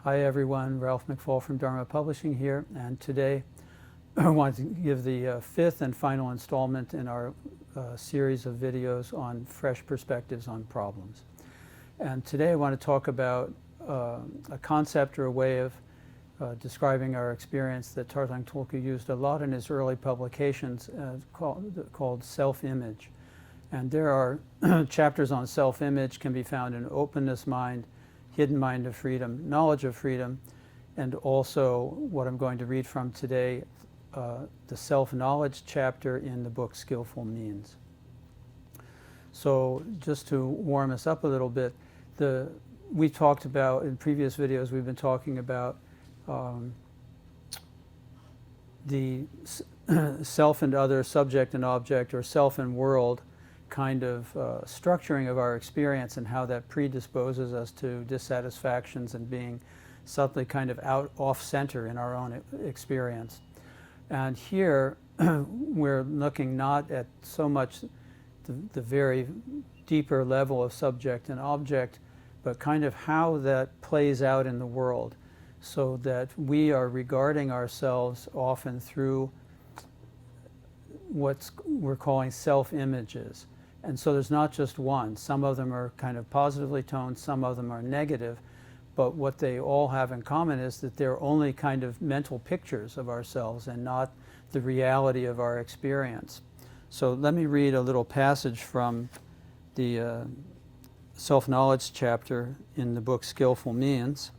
Hi everyone, Ralph McFall from Dharma Publishing here, and today I want to give the fifth and final installment in our series of videos on fresh perspectives on problems. And today I want to talk about a concept or a way of describing our experience that Tarthang Tulku used a lot in his early publications called self-image. And there are chapters on self-image can be found in Openness Mind, Hidden Mind of Freedom, Knowledge of Freedom, and also what I'm going to read from today, the self-knowledge chapter in the book Skillful Means. So just to warm us up a little bit, we talked about, in previous videos, we've been talking about the self and other, subject and object, or self and world kind of structuring of our experience and how that predisposes us to dissatisfactions and being subtly kind of off-center in our own experience. And here we're looking not at so much the very deeper level of subject and object, but kind of how that plays out in the world, so that we are regarding ourselves often through what we're calling self-images. And so there's not just one. Some of them are kind of positively toned, some of them are negative, but what they all have in common is that they're only kind of mental pictures of ourselves and not the reality of our experience. So let me read a little passage from the self-knowledge chapter in the book Skillful Means.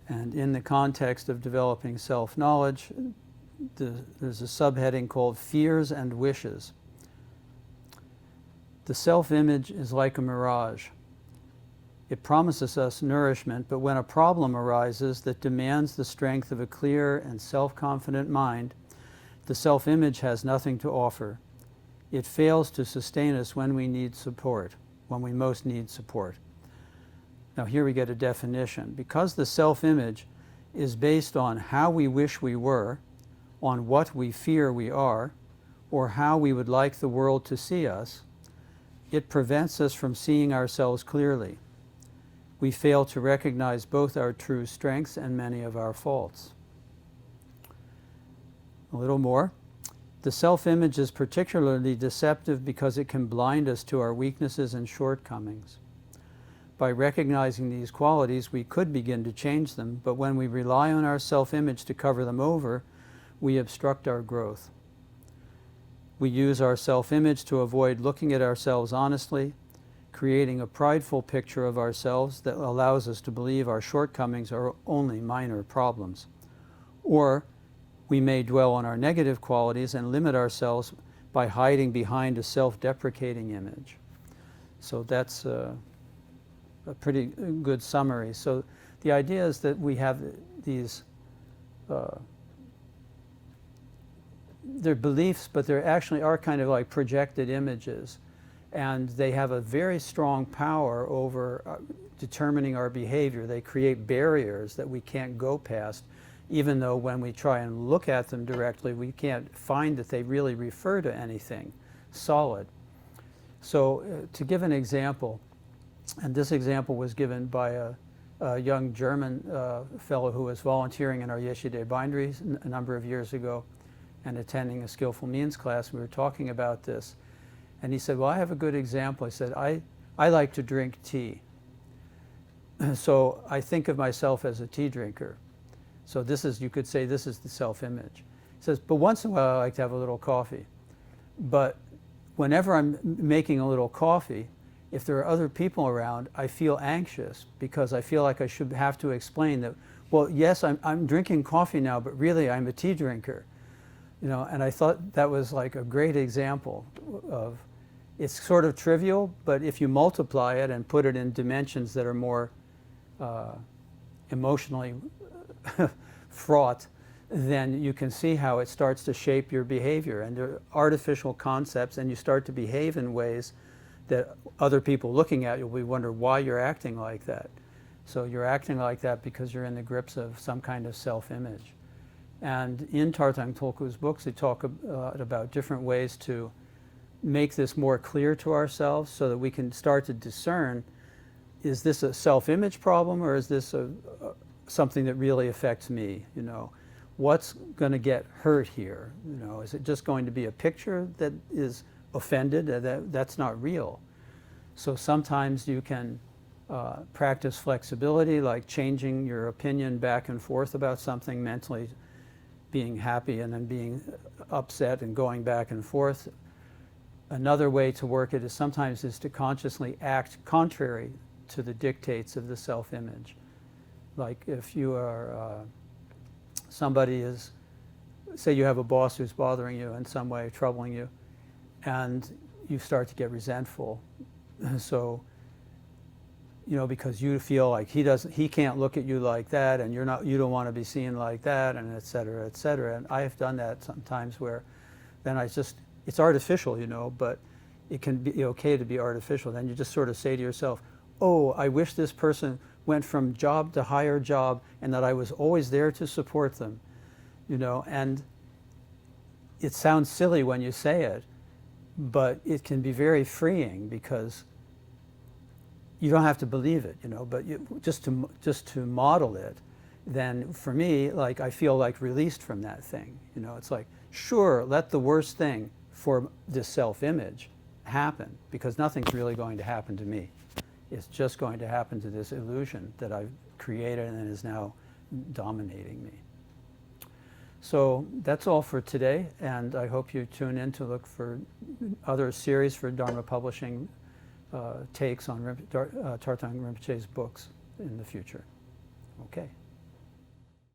And in the context of developing self-knowledge, there's a subheading called Fears and Wishes. The self-image is like a mirage. It promises us nourishment, but when a problem arises that demands the strength of a clear and self-confident mind, the self-image has nothing to offer. It fails to sustain us when we need support, when we most need support. Now here we get a definition. Because the self-image is based on how we wish we were, on what we fear we are, or how we would like the world to see us, it prevents us from seeing ourselves clearly. We fail to recognize both our true strengths and many of our faults. A little more. The self-image is particularly deceptive because it can blind us to our weaknesses and shortcomings. By recognizing these qualities, we could begin to change them, but when we rely on our self-image to cover them over, we obstruct our growth. We use our self-image to avoid looking at ourselves honestly, creating a prideful picture of ourselves that allows us to believe our shortcomings are only minor problems. Or we may dwell on our negative qualities and limit ourselves by hiding behind a self-deprecating image. So that's a pretty good summary. So the idea is that we have these they're beliefs, but they actually are kind of like projected images. And they have a very strong power over determining our behavior. They create barriers that we can't go past, even though when we try and look at them directly, we can't find that they really refer to anything solid. So to give an example, and this example was given by a young German fellow who was volunteering in our Yeshide binderies a number of years ago and attending a Skillful Means class. We were talking about this. And he said, well, I have a good example. He said, I like to drink tea. So I think of myself as a tea drinker. So this is, you could say this is the self-image. He says, but once in a while I like to have a little coffee. But whenever I'm making a little coffee, if there are other people around, I feel anxious because I feel like I should have to explain that, well, yes, I'm drinking coffee now, but really I'm a tea drinker. You know, and I thought that was like a great example of, it's sort of trivial, but if you multiply it and put it in dimensions that are more emotionally fraught, then you can see how it starts to shape your behavior. And there are artificial concepts, and you start to behave in ways that other people looking at you will wonder why you're acting like that. So you're acting like that because you're in the grips of some kind of self-image. And in Tarthang Tulku's books, they talk about different ways to make this more clear to ourselves so that we can start to discern is this a self-image problem, or is this something that really affects me? You know, what's going to get hurt here? You know, is it just going to be a picture that is offended? That's not real. So sometimes you can practice flexibility, like changing your opinion back and forth about something, mentally being happy and then being upset and going back and forth. Another way to work it is sometimes to consciously act contrary to the dictates of the self-image. Like if you are, somebody is, say you have a boss who's bothering you in some way, troubling you, and you start to get resentful. So, you know, because you feel like he can't look at you like that, and you don't want to be seen like that, and et cetera, et cetera. And I have done that sometimes where then it's artificial, you know, but it can be okay to be artificial. Then you just sort of say to yourself, oh, I wish this person went from job to higher job and that I was always there to support them, you know. And it sounds silly when you say it, but it can be very freeing, because you don't have to believe it, you know, but just to model it, then for me, like, I feel like released from that thing, you know. It's like, sure, let the worst thing for this self-image happen, because nothing's really going to happen to me. It's just going to happen to this illusion that I've created and is now dominating me. So that's all for today, and I hope you tune in to look for other series for Dharma Publishing takes on Tarthang Rinpoche's books in the future. Okay.